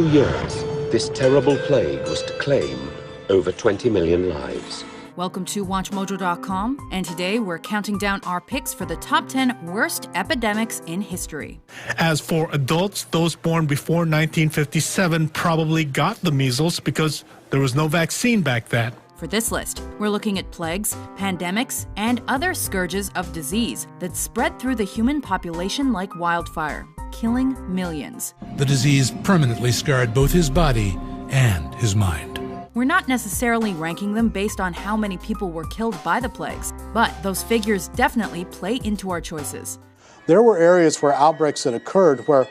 2 years, this terrible plague was to claim over 20 million lives. Welcome to WatchMojo.com, and today we're counting down our picks for the top 10 worst epidemics in history. As for adults, those born before 1957 probably got the measles because there was no vaccine back then. For this list, we're looking at plagues, pandemics, and other scourges of disease that spread through the human population like wildfire, killing millions. The disease permanently scarred both his body and his mind. We're not necessarily ranking them based on how many people were killed by the plagues, but those figures definitely play into our choices. There were areas where outbreaks had occurred where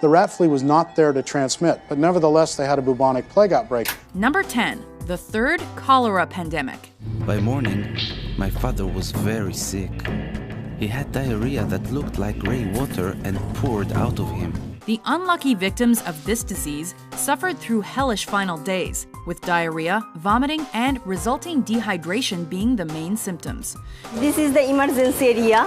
the rat flea was not there to transmit, but nevertheless they had a bubonic plague outbreak. Number 10, the third cholera pandemic. By morning, my father was very sick. He had diarrhea that looked like gray water and poured out of him. The unlucky victims of this disease suffered through hellish final days, with diarrhea, vomiting, and resulting dehydration being the main symptoms. This is the emergency area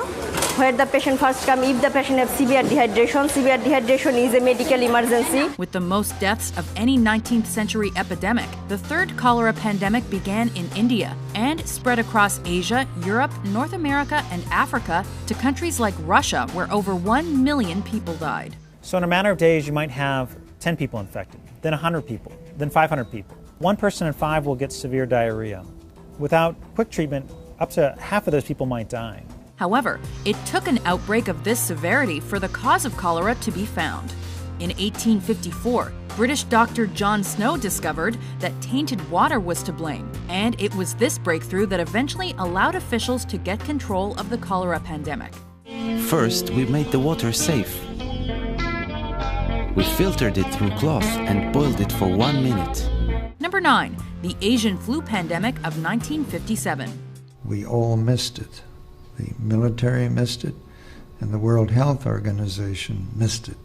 where the patient first comes if the patient has severe dehydration. Severe dehydration is a medical emergency. With the most deaths of any 19th century epidemic, the third cholera pandemic began in India and spread across Asia, Europe, North America, and Africa to countries like Russia, where over 1 million people died. So in a matter of days, you might have 10 people infected, then 100 people, then 500 people. 1 person in 5 will get severe diarrhea. Without quick treatment, up to half of those people might die. However, it took an outbreak of this severity for the cause of cholera to be found. In 1854, British doctor John Snow discovered that tainted water was to blame, and it was this breakthrough that eventually allowed officials to get control of the cholera pandemic. First, we made the water safe. We filtered it through cloth and boiled it for 1 minute. Number 9, the Asian flu pandemic of 1957. We all missed it. The military missed it, and the World Health Organization missed it.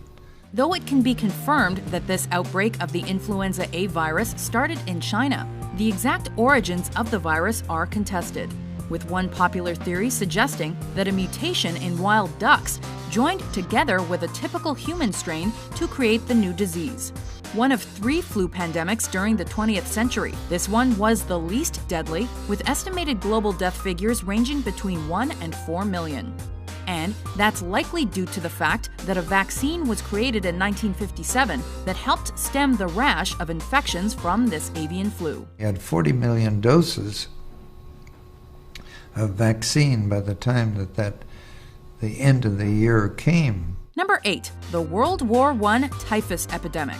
Though it can be confirmed that this outbreak of the influenza A virus started in China, the exact origins of the virus are contested, with one popular theory suggesting that a mutation in wild ducks joined together with a typical human strain to create the new disease. One of 3 flu pandemics during the 20th century, this one was the least deadly, with estimated global death figures ranging between 1 and 4 million. And that's likely due to the fact that a vaccine was created in 1957 that helped stem the rash of infections from this avian flu. We had 40 million doses of vaccine by the time that the end of the year came. Number 8, the World War I typhus epidemic.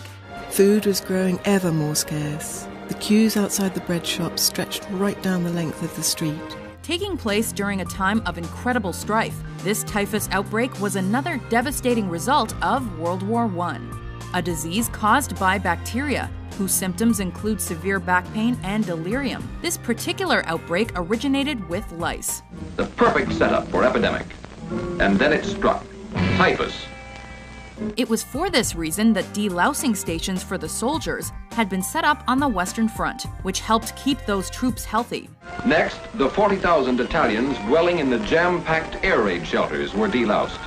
Food was growing ever more scarce. The queues outside the bread shops stretched right down the length of the street. Taking place during a time of incredible strife, this typhus outbreak was another devastating result of World War I, a disease caused by bacteria, whose symptoms include severe back pain and delirium. This particular outbreak originated with lice. The perfect setup for epidemic. And then it struck. Typhus. It was for this reason that delousing stations for the soldiers had been set up on the Western Front, which helped keep those troops healthy. Next, the 40,000 Italians dwelling in the jam-packed air raid shelters were deloused.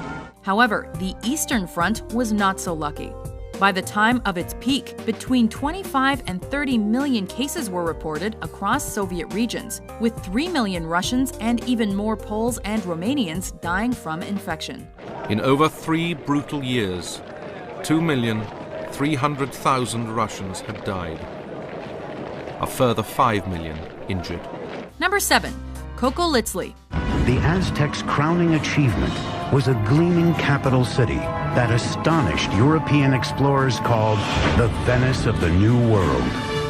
However, the Eastern Front was not so lucky. By the time of its peak, between 25 and 30 million cases were reported across Soviet regions, with 3 million Russians and even more Poles and Romanians dying from infection. In over 3 brutal years, 2,300,000 Russians had died. A further 5 million injured. Number 7, Kokolitsli. The Aztecs' crowning achievement was a gleaming capital city that astonished European explorers called the Venice of the New World.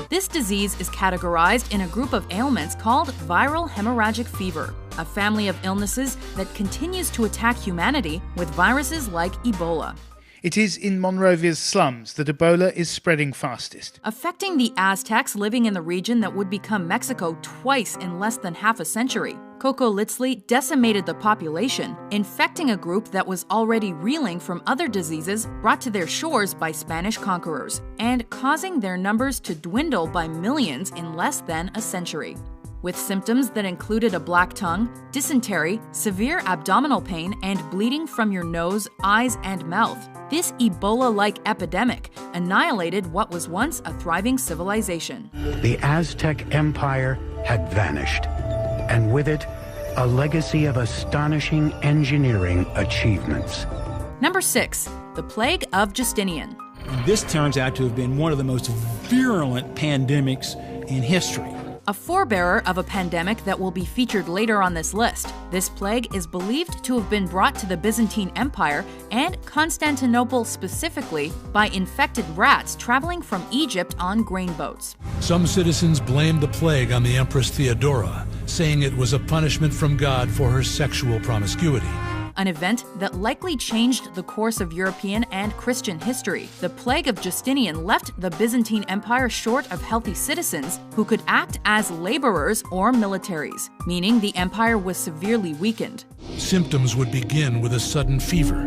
This disease is categorized in a group of ailments called viral hemorrhagic fever, a family of illnesses that continues to attack humanity with viruses like Ebola. It is in Monrovia's slums that Ebola is spreading fastest. Affecting the Aztecs living in the region that would become Mexico twice in less than half a century, Kokolitsli decimated the population, infecting a group that was already reeling from other diseases brought to their shores by Spanish conquerors, and causing their numbers to dwindle by millions in less than a century. with symptoms that included a black tongue, dysentery, severe abdominal pain, and bleeding from your nose, eyes, and mouth. This Ebola-like epidemic annihilated what was once a thriving civilization. The Aztec Empire had vanished, and with it, a legacy of astonishing engineering achievements. Number 6. The Plague of Justinian. This turns out to have been one of the most virulent pandemics in history. A forebearer of a pandemic that will be featured later on this list, this plague is believed to have been brought to the Byzantine Empire and Constantinople specifically by infected rats traveling from Egypt on grain boats. Some citizens blamed the plague on the Empress Theodora, saying it was a punishment from God for her sexual promiscuity. An event that likely changed the course of European and Christian history. The plague of Justinian left the Byzantine Empire short of healthy citizens who could act as laborers or militaries, meaning the empire was severely weakened. Symptoms would begin with a sudden fever,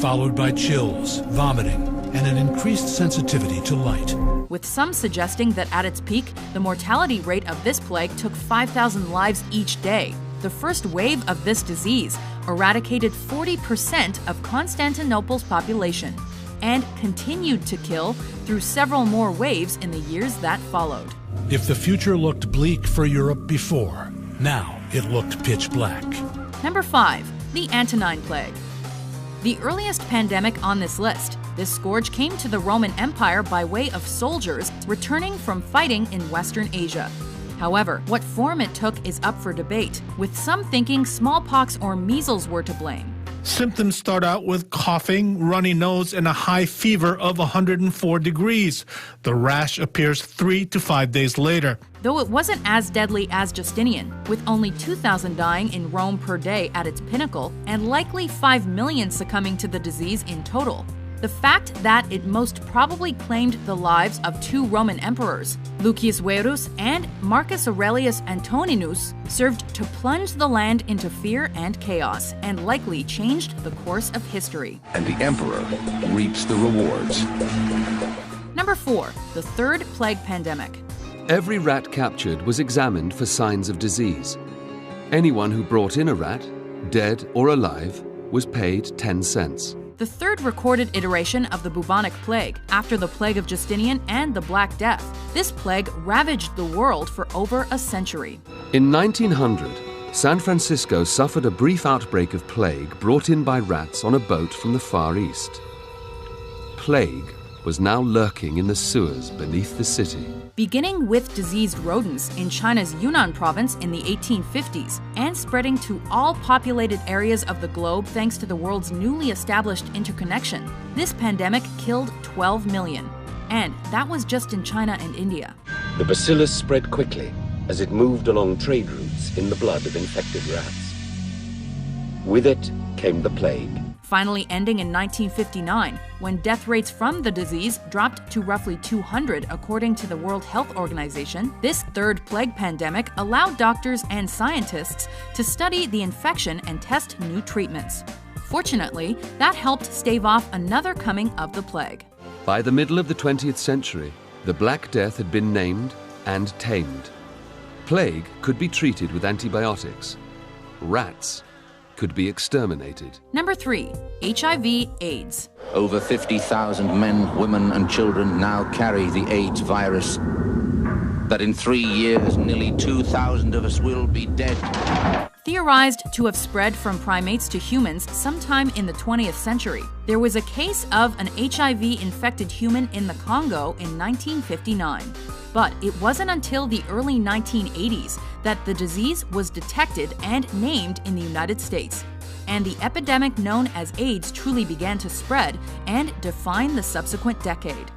followed by chills, vomiting, and an increased sensitivity to light. With some suggesting that at its peak, the mortality rate of this plague took 5,000 lives each day. The first wave of this disease eradicated 40% of Constantinople's population and continued to kill through several more waves in the years that followed. If the future looked bleak for Europe before, now it looked pitch black. Number 5. The Antonine Plague. The earliest pandemic on this list, this scourge came to the Roman Empire by way of soldiers returning from fighting in Western Asia. However, what form it took is up for debate, with some thinking smallpox or measles were to blame. Symptoms start out with coughing, runny nose, and a high fever of 104 degrees. The rash appears 3 to 5 days later. Though it wasn't as deadly as Justinian, with only 2,000 dying in Rome per day at its pinnacle, and likely 5 million succumbing to the disease in total. The fact that it most probably claimed the lives of 2 Roman emperors, Lucius Verus and Marcus Aurelius Antoninus, served to plunge the land into fear and chaos, and likely changed the course of history. And the emperor reaps the rewards. Number 4. The Third Plague Pandemic. Every rat captured was examined for signs of disease. Anyone who brought in a rat, dead or alive, was paid 10 cents. The third recorded iteration of the bubonic plague, after the plague of Justinian and the Black Death. This plague ravaged the world for over a century. In 1900, San Francisco suffered a brief outbreak of plague brought in by rats on a boat from the Far East. Plague was now lurking in the sewers beneath the city. Beginning with diseased rodents in China's Yunnan province in the 1850s and spreading to all populated areas of the globe thanks to the world's newly established interconnection, this pandemic killed 12 million. And that was just in China and India. The bacillus spread quickly as it moved along trade routes in the blood of infected rats. With it came the plague. Finally ending in 1959, when death rates from the disease dropped to roughly 200 according to the World Health Organization, this third plague pandemic allowed doctors and scientists to study the infection and test new treatments. Fortunately, that helped stave off another coming of the plague. By the middle of the 20th century, the Black Death had been named and tamed. Plague could be treated with antibiotics. Rats could be exterminated. Number 3. HIV/AIDS. Over 50,000 men, women and children now carry the AIDS virus. That in 3 years, nearly 2,000 of us will be dead. Theorized to have spread from primates to humans sometime in the 20th century, there was a case of an HIV-infected human in the Congo in 1959. But it wasn't until the early 1980s that the disease was detected and named in the United States, and the epidemic known as AIDS truly began to spread and define the subsequent decade.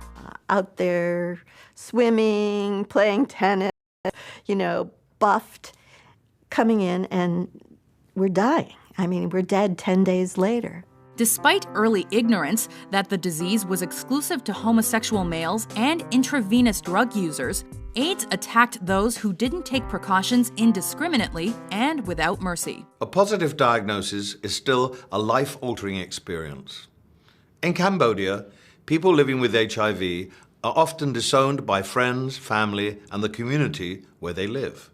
Out there swimming, playing tennis, buffed, coming in, and we're dying. I mean, we're dead 10 days later. Despite early ignorance that the disease was exclusive to homosexual males and intravenous drug users, AIDS attacked those who didn't take precautions indiscriminately and without mercy. A positive diagnosis is still a life-altering experience. In Cambodia, people living with HIV are often disowned by friends, family, and the community where they live.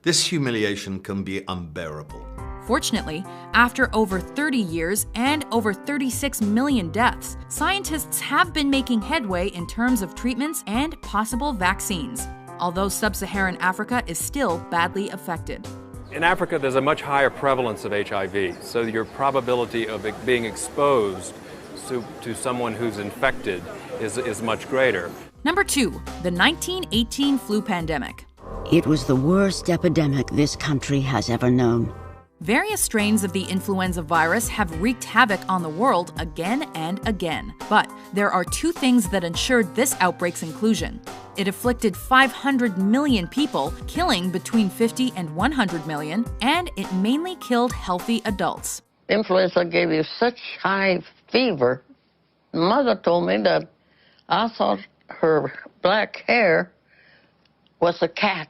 This humiliation can be unbearable. Fortunately, after over 30 years and over 36 million deaths, scientists have been making headway in terms of treatments and possible vaccines, although sub-Saharan Africa is still badly affected. In Africa, there's a much higher prevalence of HIV, so your probability of it being exposed to someone who's infected is much greater. Number 2, the 1918 flu pandemic. It was the worst epidemic this country has ever known. Various strains of the influenza virus have wreaked havoc on the world again and again. But there are 2 things that ensured this outbreak's inclusion. It afflicted 500 million people, killing between 50 and 100 million, and it mainly killed healthy adults. Influenza gave you such high fever. Mother told me that I thought her black hair was a cat.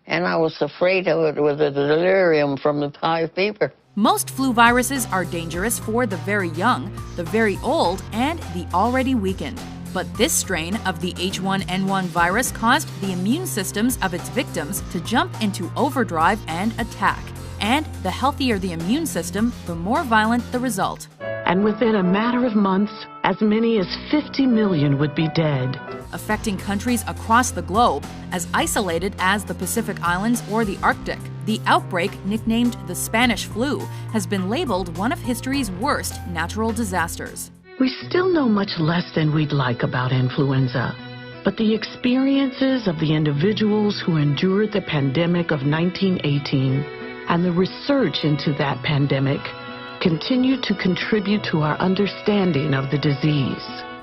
And I was afraid of it with the delirium from the high fever. Most flu viruses are dangerous for the very young, the very old, and the already weakened. But this strain of the H1N1 virus caused the immune systems of its victims to jump into overdrive and attack. And the healthier the immune system, the more violent the result. And within a matter of months, as many as 50 million would be dead. Affecting countries across the globe, as isolated as the Pacific Islands or the Arctic. The outbreak, nicknamed the Spanish flu, has been labeled one of history's worst natural disasters. We still know much less than we'd like about influenza, but the experiences of the individuals who endured the pandemic of 1918 and the research into that pandemic continue to contribute to our understanding of the disease.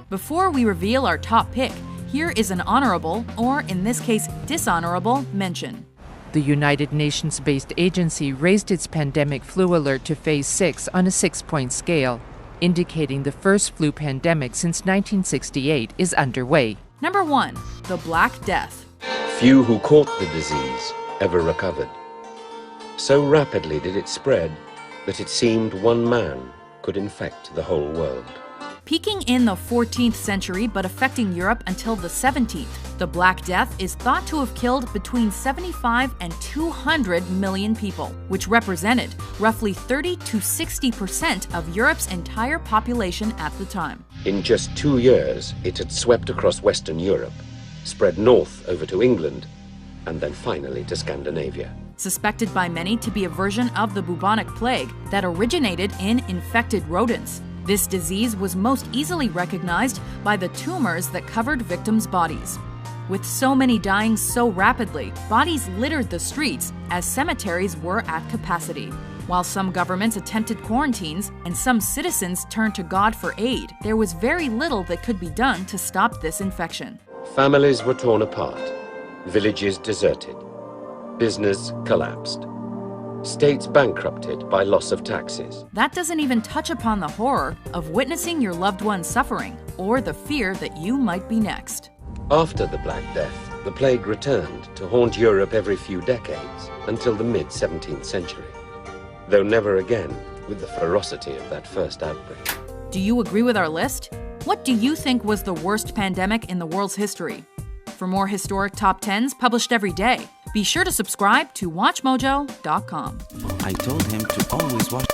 Before we reveal our top pick, here is an honorable, or in this case, dishonorable, mention. The United Nations-based agency raised its pandemic flu alert to phase 6 on a 6-point scale, indicating the first flu pandemic since 1968 is underway. Number 1, the Black Death. Few who caught the disease ever recovered. So rapidly did it spread that it seemed one man could infect the whole world. Peaking in the 14th century but affecting Europe until the 17th, the Black Death is thought to have killed between 75 and 200 million people, which represented roughly 30 to 60% of Europe's entire population at the time. In just 2 years, it had swept across Western Europe, spread north over to England, and then finally to Scandinavia. Suspected by many to be a version of the bubonic plague that originated in infected rodents. This disease was most easily recognized by the tumors that covered victims' bodies. With so many dying so rapidly, bodies littered the streets as cemeteries were at capacity. While some governments attempted quarantines and some citizens turned to God for aid, there was very little that could be done to stop this infection. Families were torn apart, villages deserted, business collapsed. States bankrupted by loss of taxes. That doesn't even touch upon the horror of witnessing your loved one suffering, or the fear that you might be next. After the Black Death, the plague returned to haunt Europe every few decades until the mid-17th century, though never again with the ferocity of that first outbreak. Do you agree with our list? What do you think was the worst pandemic in the world's history? For more historic top 10s published every day, be sure to subscribe to WatchMojo.com. I told him to always wash